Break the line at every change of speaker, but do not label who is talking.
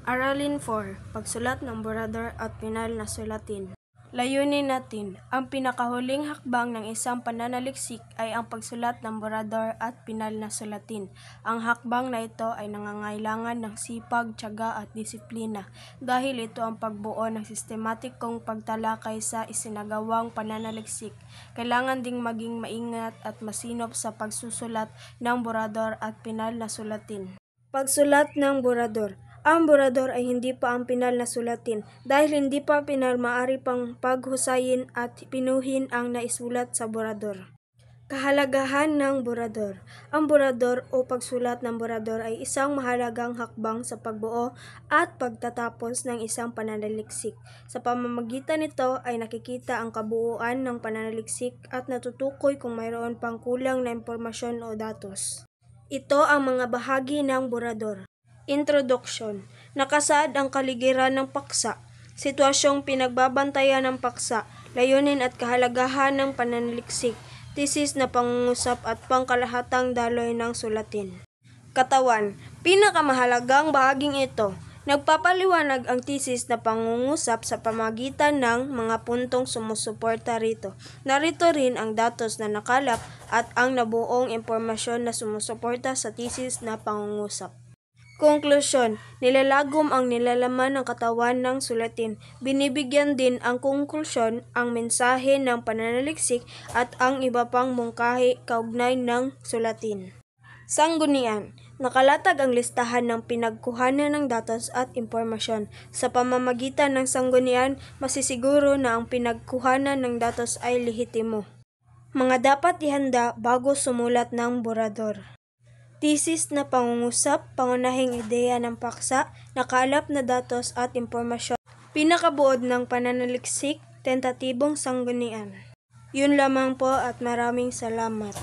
Aralin 4. Pagsulat ng borrador at pinal na sulatin. Layunin natin. Ang pinakahuling hakbang ng isang pananaliksik ay ang pagsulat ng borrador at pinal na sulatin. Ang hakbang na ito ay nangangailangan ng sipag, tiyaga at disiplina dahil ito ang pagbuo ng sistematikong pagtalakay sa isinagawang pananaliksik. Kailangan ding maging maingat at masinop sa pagsusulat ng borrador at pinal na sulatin. Pagsulat ng borrador. Ang borrador ay hindi pa ang pinal na sulatin. Dahil hindi pa pinal, maaari pang paghusayin at pinuhin ang naisulat sa borrador. Kahalagahan ng borrador. Ang borrador o pagsulat ng borrador ay isang mahalagang hakbang sa pagbuo at pagtatapos ng isang pananaliksik. Sa pamamagitan nito ay nakikita ang kabuuan ng pananaliksik at natutukoy kung mayroon pang kulang na impormasyon o datos. Ito ang mga bahagi ng borrador. Introduction. Nakasaad ang kaligiran ng paksa, sitwasyong pinagbabantayan ng paksa, layunin at kahalagahan ng pananaliksik, tesis na pangungusap at pangkalahatang daloy ng sulatin. Katawan. Pinakamahalagang bahaging ito. Nagpapaliwanag ang tesis na pangungusap sa pamamagitan ng mga puntong sumusuporta rito. Narito rin ang datos na nakalap at ang nabuong impormasyon na sumusuporta sa tesis na pangungusap. Konklusyon. Nilalagom ang nilalaman ng katawan ng sulatin. Binibigyan din ang konklusyon, ang mensahe ng pananaliksik at ang iba pang mungkahi kaugnay ng sulatin. Sanggunian. Nakalatag ang listahan ng pinagkuhanan ng datos at impormasyon. Sa pamamagitan ng sanggunian, masisiguro na ang pinagkuhanan ng datos ay lehitimo. Mga dapat ihanda bago sumulat ng borrador. Tesis na pangungusap, pangunahing ideya ng paksa, nakalap na datos at impormasyon. Pinakabuod ng pananaliksik, tentatibong sanggunian. Yun lamang po at maraming salamat.